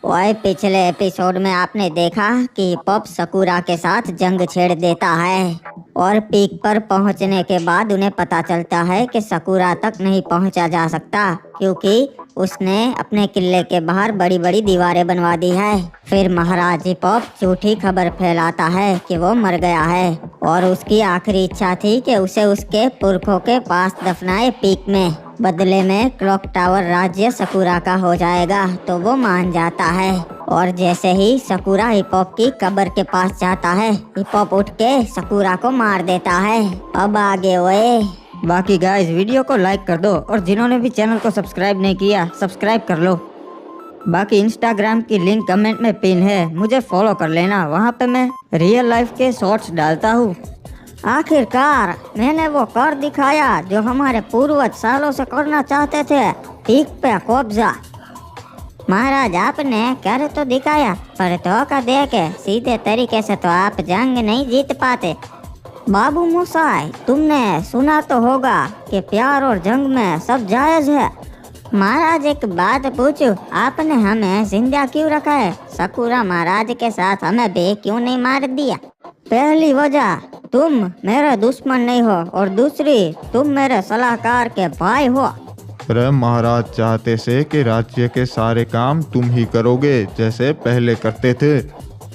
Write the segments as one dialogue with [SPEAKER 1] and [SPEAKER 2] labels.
[SPEAKER 1] ओए, पिछले एपिसोड में आपने देखा कि हिप्पॉप सकूरा के साथ जंग छेड़ देता है और पीक पर पहुंचने के बाद उन्हें पता चलता है कि सकूरा तक नहीं पहुंचा जा सकता क्योंकि उसने अपने किले के बाहर बड़ी बड़ी दीवारें बनवा दी है। फिर महाराज हिप्पॉप झूठी खबर फैलाता है कि वो मर गया है और उसकी आखिरी इच्छा थी कि उसे उसके पुरखों के पास दफनाए पीक में। बदले में क्लॉक टावर राज्य सकूरा का हो जाएगा तो वो मान जाता है और जैसे ही सकूरा हिप्पॉप की कब्र के पास जाता है, हिप्पॉप उठ के सकूरा को मार देता है। अब आगे ओए।
[SPEAKER 2] बाकी गाइस वीडियो को लाइक कर दो और जिन्होंने भी चैनल को सब्सक्राइब नहीं किया सब्सक्राइब कर लो। बाकी इंस्टाग्राम की लिंक कमेंट में पिन है, मुझे फॉलो कर लेना, वहाँ पे मैं रियल लाइफ के शॉर्ट्स डालता हूँ।
[SPEAKER 1] आखिरकार मैंने वो कर दिखाया जो हमारे पूर्वज सालों से करना चाहते थे, पीक पे कब्जा। महाराज आपने कर तो दिखाया पर धोखा दे के सीधे तरीके से तो आप जंग नहीं जीत पाते। बाबू मोसाई, तुमने सुना तो होगा कि प्यार और जंग में सब जायज है। महाराज एक बात पूछूं, आपने हमें जिंदा क्यों रखा है? सकूरा महाराज के साथ हमें भी क्यों नहीं मार दिया? पहली वजह, तुम मेरे दुश्मन नहीं हो और दूसरी, तुम मेरे सलाहकार के भाई हो।
[SPEAKER 3] अरे महाराज चाहते से कि राज्य के सारे काम तुम ही करोगे जैसे पहले करते थे।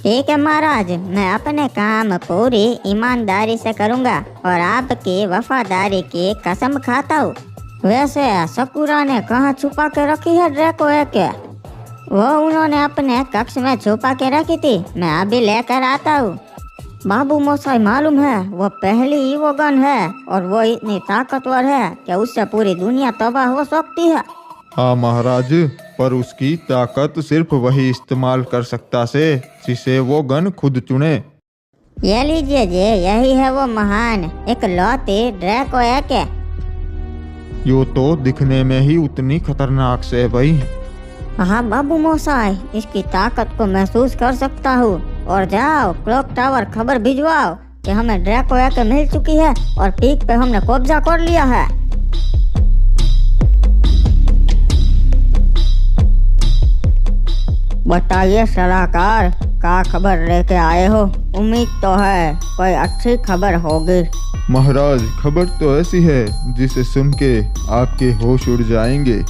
[SPEAKER 1] ठीक है महाराज, मैं अपने काम पूरी ईमानदारी से करूंगा और आपकी वफादारी की कसम खाता हूँ। वैसे सकूरा ने कहाँ छुपा के रखी है ड्रैको के? वो उन्होंने अपने कक्ष में छुपा के रखी थी, मैं अभी लेकर आता हूँ। बाबू मोसाई मालूम है, वो पहली ईवो गन है और वो इतनी ताकतवर है कि उससे पूरी दुनिया तबाह हो सकती है।
[SPEAKER 3] हाँ महाराज, पर उसकी ताकत सिर्फ वही इस्तेमाल कर सकता से जिसे वो गन खुद चुने।
[SPEAKER 1] ये लीजिए जी, यही है वो महान इकलौती ड्रैको के।
[SPEAKER 3] यो तो दिखने में ही उतनी खतरनाक से है भाई।
[SPEAKER 1] हाँ बाबू मोसाई, इसकी ताकत को महसूस कर सकता हूँ। और जाओ क्लॉक टावर खबर भिजवाओ कि हमें ड्रैको के मिल चुकी है और पीक पे हमने कब्जा कर लिया है। बताइए सलाहकार, क्या खबर लेके आए हो? उम्मीद तो है कोई अच्छी खबर होगी।
[SPEAKER 3] महाराज खबर तो ऐसी है जिसे सुन के आपके होश उड़ जाएंगे।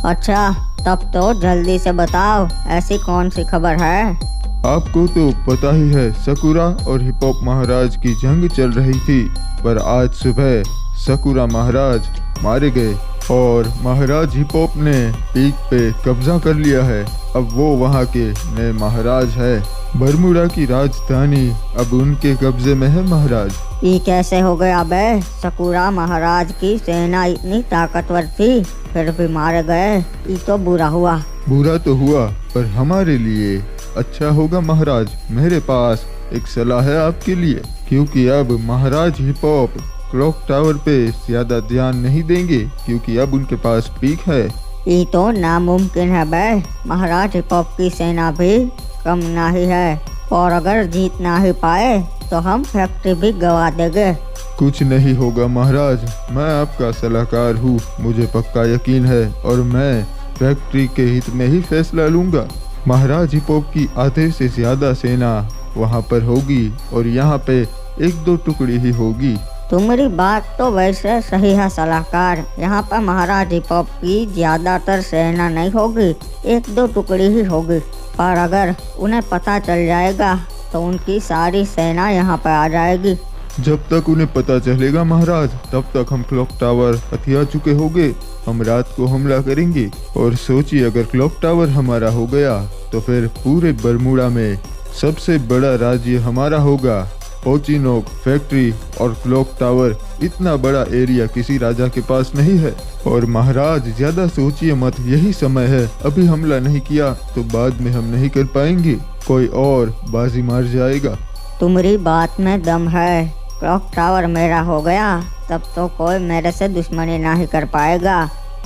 [SPEAKER 1] अच्छा, तब तो जल्दी से बताओ, ऐसी कौन सी खबर है?
[SPEAKER 3] आपको तो पता ही है, सकूरा और हिप्पॉप महाराज की जंग चल रही थी, पर आज सुबह सकूरा महाराज मारे गए और महाराज हिप्पॉप ने पीक पे कब्जा कर लिया है। अब वो वहाँ के नए महाराज है। बरमूडा की राजधानी अब उनके कब्जे में है महाराज।
[SPEAKER 1] ये कैसे हो गया बे? सकूरा महाराज की सेना इतनी ताकतवर थी, फिर भी मारे गए। ये तो बुरा हुआ।
[SPEAKER 3] बुरा तो हुआ, पर हमारे लिए अच्छा होगा महाराज। मेरे पास एक सलाह है आपके लिए, क्योंकि अब महाराज हिप्पॉप क्लॉक टावर पे ज्यादा ध्यान नहीं देंगे क्योंकि अब उनके पास पीक है।
[SPEAKER 1] ये तो नामुमकिन है बे, महाराज हिप्पॉप की सेना भी कम नहीं है और अगर जीत ना ही पाए तो हम फैक्ट्री भी गवा देंगे।
[SPEAKER 3] कुछ नहीं होगा महाराज, मैं आपका सलाहकार हूँ, मुझे पक्का यकीन है और मैं फैक्ट्री के हित में ही फैसला लूंगा। महाराज हिप्पॉप की आधे से ज्यादा सेना वहाँ पर होगी और यहाँ पे एक दो टुकड़ी ही होगी।
[SPEAKER 1] तुम्हारी बात तो वैसे सही है सलाहकार, यहाँ पर महाराज हिप्पॉप की ज्यादातर सेना नहीं होगी, एक दो टुकड़ी ही होगी। पर अगर उन्हें पता चल जाएगा तो उनकी सारी सेना यहाँ पर आ जाएगी।
[SPEAKER 3] जब तक उन्हें पता चलेगा महाराज, तब तक हम क्लॉक टावर हथिया चुके होंगे। हम रात को हमला करेंगे और सोचिए अगर क्लॉक टावर हमारा हो गया तो फिर पूरे बरमूडा में सबसे बड़ा राज्य हमारा होगा। ओचिनोक फैक्ट्री और क्लॉक टावर, इतना बड़ा एरिया किसी राजा के पास नहीं है। और महाराज ज्यादा सोचिए मत, यही समय है। अभी हमला नहीं किया तो बाद में हम नहीं कर पाएंगे, कोई और बाजी मार जाएगा।
[SPEAKER 1] तुम्हारी बात में दम है। क्लॉक टावर मेरा हो गया तब तो कोई मेरे से दुश्मनी नहीं कर पाएगा।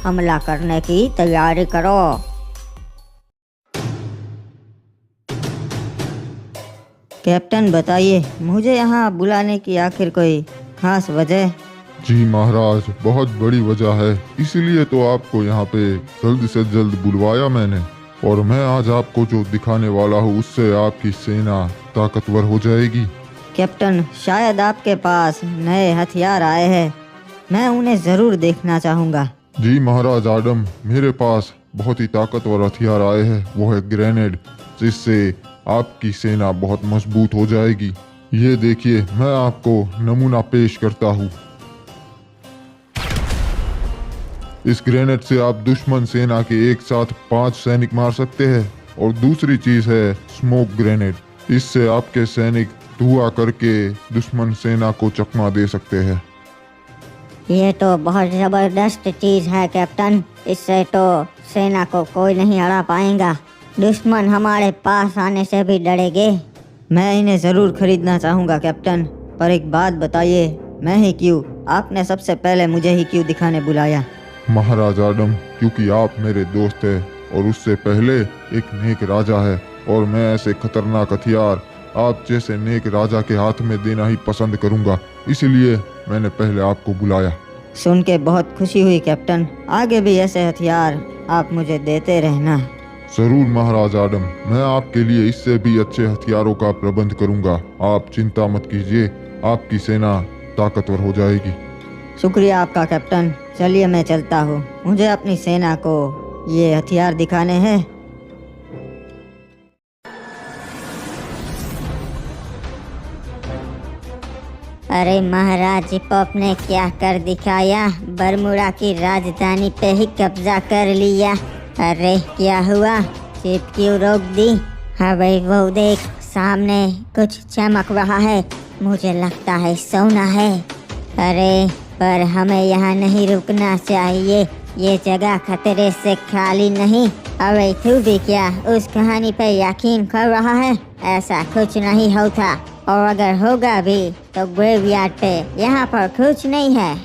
[SPEAKER 1] हमला करने की तैयारी करो।
[SPEAKER 2] कैप्टन बताइए, मुझे यहाँ बुलाने की आखिर कोई खास वजह?
[SPEAKER 4] जी महाराज, बहुत बड़ी वजह है, इसीलिए तो आपको यहाँ पे जल्द से जल्द बुलवाया मैंने।
[SPEAKER 3] और मैं आज आपको जो दिखाने वाला हूँ उससे आपकी सेना ताकतवर हो जाएगी।
[SPEAKER 2] कैप्टन, शायद आपके पास नए हथियार आए हैं, मैं उन्हें जरूर देखना चाहूँगा।
[SPEAKER 3] जी महाराज आडम, मेरे पास बहुत ही ताकतवर हथियार आए हैं, वो है ग्रेनेड, जिससे आपकी सेना बहुत मजबूत हो जाएगी। ये देखिए, मैं आपको नमूना पेश करता हूँ। इस ग्रेनेड से आप दुश्मन सेना के एक साथ 5 सैनिक मार सकते हैं। और दूसरी चीज है स्मोक ग्रेनेड, इससे आपके सैनिक धुआं करके दुश्मन सेना को चकमा दे सकते हैं।
[SPEAKER 1] ये तो बहुत जबरदस्त चीज है कैप्टन, इससे तो सेना को कोई नहीं हरा पाएगा। दुश्मन हमारे पास आने से भी डरेंगे।
[SPEAKER 2] मैं इन्हें ज़रूर खरीदना चाहूँगा कैप्टन, पर एक बात बताइए, मैं ही क्यों? आपने सबसे पहले मुझे ही क्यों दिखाने बुलाया?
[SPEAKER 3] महाराज आडम, क्योंकि आप मेरे दोस्त हैं और उससे पहले एक नेक राजा है, और मैं ऐसे खतरनाक हथियार आप जैसे नेक राजा के हाथ में देना ही पसंद करूंगा, इसलिए मैंने पहले आपको बुलाया।
[SPEAKER 2] सुन के बहुत खुशी हुई कैप्टन, आगे भी ऐसे हथियार आप मुझे देते रहना।
[SPEAKER 3] जरूर महाराज आडम, मैं आपके लिए इससे भी अच्छे हथियारों का प्रबंध करूंगा। आप चिंता मत कीजिए, आपकी सेना ताकतवर हो जाएगी।
[SPEAKER 2] शुक्रिया आपका कैप्टन। चलिए मैं चलता हूँ, मुझे अपनी सेना को ये हथियार दिखाने हैं।
[SPEAKER 1] अरे महाराज हिपॉप ने क्या कर दिखाया, बरमूडा की राजधानी पे ही कब्जा कर लिया। अरे क्या हुआ, शिप क्यों रोक दी? हाँ भाई, वो देख सामने कुछ चमक रहा है, मुझे लगता है सोना है। अरे पर हमें यहाँ नहीं रुकना चाहिए, ये जगह खतरे से खाली नहीं। अरे तू भी क्या उस कहानी पे यकीन कर रहा है? ऐसा कुछ नहीं होता, और अगर होगा भी तो ग्रेवयार्ड पे, यहाँ पर कुछ नहीं है।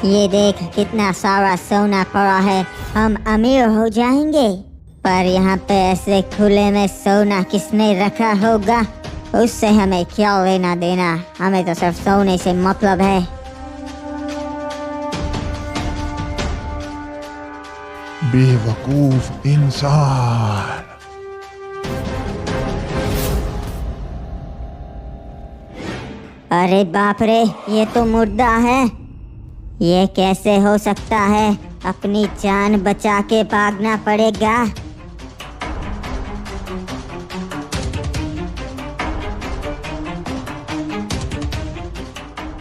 [SPEAKER 1] ये देख कितना सारा सोना पड़ा है, हम अमीर हो जाएंगे। पर यहाँ पे ऐसे खुले में सोना किसने रखा होगा? उससे हमें क्या लेना देना, हमें तो सिर्फ सोने से मतलब है।
[SPEAKER 3] बेवकूफ इंसान।
[SPEAKER 1] अरे बाप रे, ये तो मुर्दा है। ये कैसे हो सकता है? अपनी जान बचा के भागना पड़ेगा।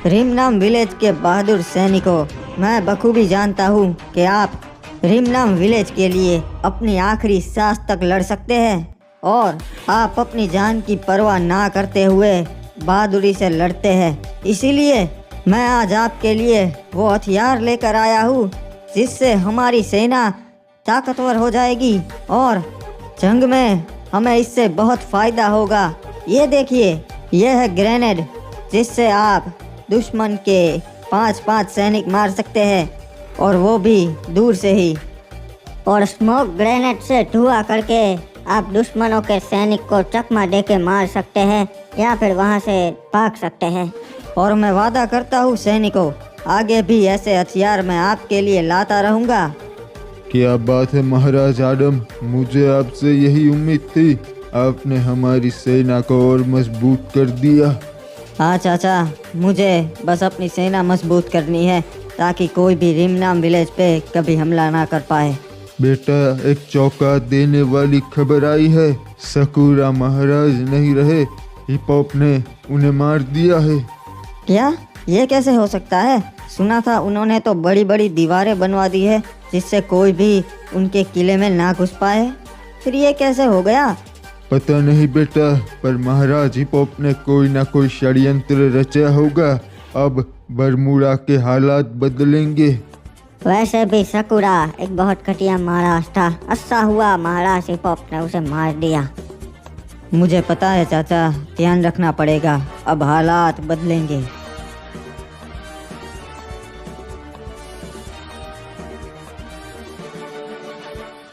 [SPEAKER 2] रिमनाम विलेज के बहादुर सैनिकों, मैं बखूबी जानता हूँ कि आप रिमनाम विलेज के लिए अपनी आखिरी सांस तक लड़ सकते हैं, और आप अपनी जान की परवाह ना करते हुए बहादुरी से लड़ते हैं। इसीलिए मैं आज आपके लिए वो हथियार लेकर आया हूँ जिससे हमारी सेना ताकतवर हो जाएगी, और जंग में हमें इससे बहुत फ़ायदा होगा। ये देखिए, यह है ग्रेनेड, जिससे आप दुश्मन के 5-5 सैनिक मार सकते हैं, और वो भी दूर से ही।
[SPEAKER 1] और स्मोक ग्रेनेड से धुआं करके आप दुश्मनों के सैनिक को चकमा दे के मार सकते हैं, या फिर वहां से भाग सकते हैं।
[SPEAKER 2] और मैं वादा करता हूँ सैनिकों, आगे भी ऐसे हथियार मैं आपके लिए लाता रहूँगा।
[SPEAKER 3] क्या बात है महाराज आडम, मुझे आपसे यही उम्मीद थी। आपने हमारी सेना को और मजबूत कर दिया।
[SPEAKER 2] हाँ चाचा, मुझे बस अपनी सेना मजबूत करनी है ताकि कोई भी रिमनाम विलेज पे कभी हमला ना कर पाए।
[SPEAKER 3] बेटा, एक चौंका देने वाली खबर आई है। सकूरा महाराज नहीं रहे, हिपॉप ने उन्हें मार दिया है।
[SPEAKER 2] क्या? ये कैसे हो सकता है? सुना था उन्होंने तो बड़ी बड़ी दीवारें बनवा दी है जिससे कोई भी उनके किले में ना घुस पाए। फिर ये कैसे हो गया?
[SPEAKER 3] पता नहीं बेटा, पर महाराज हिपॉप ने कोई ना कोई षड्यंत्र रचा होगा। अब बरमूडा के हालात बदलेंगे।
[SPEAKER 1] वैसे भी सकूरा एक बहुत घटिया महाराज था, अच्छा हुआ महाराज हिपॉप ने उसे मार दिया।
[SPEAKER 2] मुझे पता है चाचा, ध्यान रखना पड़ेगा, अब हालात बदलेंगे।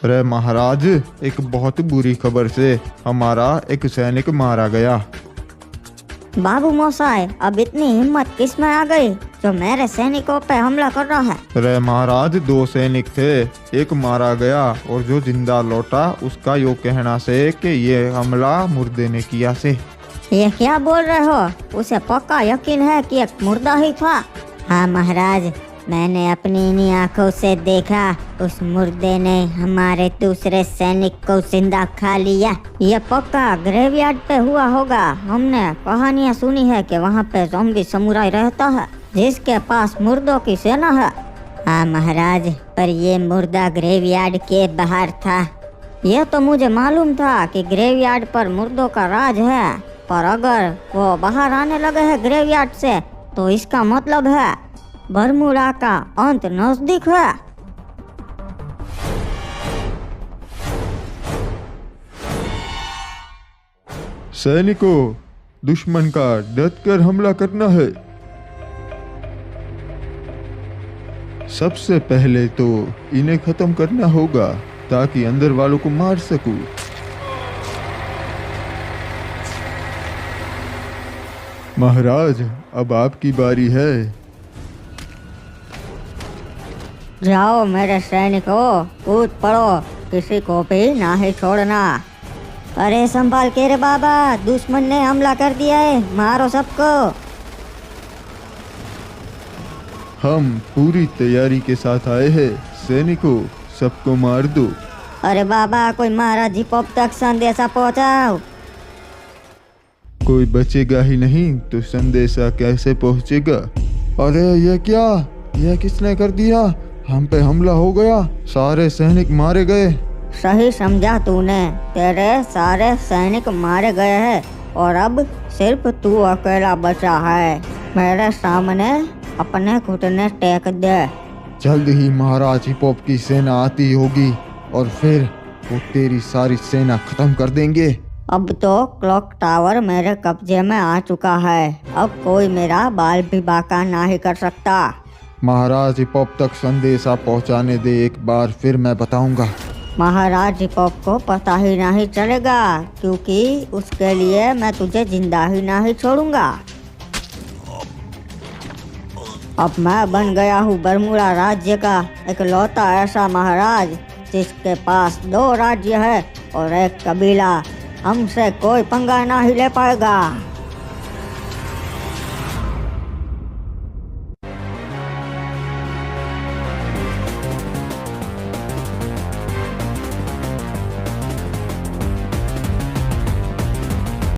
[SPEAKER 3] अरे महाराज, एक बहुत बुरी खबर से हमारा एक सैनिक मारा गया।
[SPEAKER 1] बाबू मोसाई, अब इतनी हिम्मत किस में आ गई जो मेरे सैनिकों पे हमला कर रहा है?
[SPEAKER 3] अरे महाराज, 2 सैनिक थे, एक मारा गया और जो जिंदा लौटा उसका यो कहना से कि ये हमला मुर्दे ने किया से।
[SPEAKER 1] ये क्या बोल रहे हो? उसे पक्का यकीन है कि एक मुर्दा ही था। हाँ महाराज, मैंने अपनी इन्हीं आंखों से देखा, उस मुर्दे ने हमारे दूसरे सैनिक को जिंदा खा लिया। ये पक्का ग्रेवयार्ड पे हुआ होगा। हमने कहानियाँ सुनी है कि वहाँ पे ज़ॉम्बी समुराई रहता है जिसके पास मुर्दों की सेना है। हाँ महाराज, पर ये मुर्दा ग्रेवयार्ड के बाहर था। यह तो मुझे मालूम था कि ग्रेवयार्ड पर मुर्दों का राज है, पर अगर वो बाहर आने लगे हैं ग्रेवयार्ड से तो इसका मतलब है बरमूडा का अंत नजदीक है।
[SPEAKER 3] सैनिकों, दुश्मन का डट कर हमला करना है। सबसे पहले तो इन्हें खत्म करना होगा ताकि अंदर वालों को मार सकूं। महाराज, अब आपकी बारी है।
[SPEAKER 1] जाओ मेरे सैनिकों, कूद पड़ो, किसी को भी ना ही छोड़ना। अरे संभाल के रे बाबा, दुश्मन ने हमला कर दिया है, मारो सबको।
[SPEAKER 3] हम पूरी तैयारी के साथ आए हैं। सैनिकों, सबको मार दो।
[SPEAKER 1] अरे बाबा, कोई महाराज जी पॉप तक संदेशा पहुंचाओ।
[SPEAKER 3] कोई बचेगा ही नहीं तो संदेशा कैसे पहुंचेगा? अरे ये क्या, यह किसने कर दिया? हम पे हमला हो गया, सारे सैनिक मारे गए।
[SPEAKER 1] सही समझा तूने, तेरे सारे सैनिक मारे गए हैं और अब सिर्फ तू अकेला बचा है। मेरे सामने अपने घुटने टेक दे।
[SPEAKER 3] जल्द ही महाराज हिपॉप की सेना आती होगी और फिर वो तेरी सारी सेना खत्म कर देंगे।
[SPEAKER 1] अब तो क्लॉक टावर मेरे कब्जे में आ चुका है, अब कोई मेरा बाल भी बांका ना ही कर सकता।
[SPEAKER 3] महाराज हिपॉप तक संदेशा पहुंचाने दे एक बार, फिर मैं बताऊंगा।
[SPEAKER 1] महाराज हिपॉप को पता ही नहीं चलेगा, क्योंकि उसके लिए मैं तुझे जिंदा ही नहीं छोड़ूंगा। अब मैं बन गया हूँ बरमूडा राज्य का इकलौता ऐसा महाराज जिसके पास 2 राज्य है और एक कबीला। हमसे कोई पंगा ना ही ले पाएगा।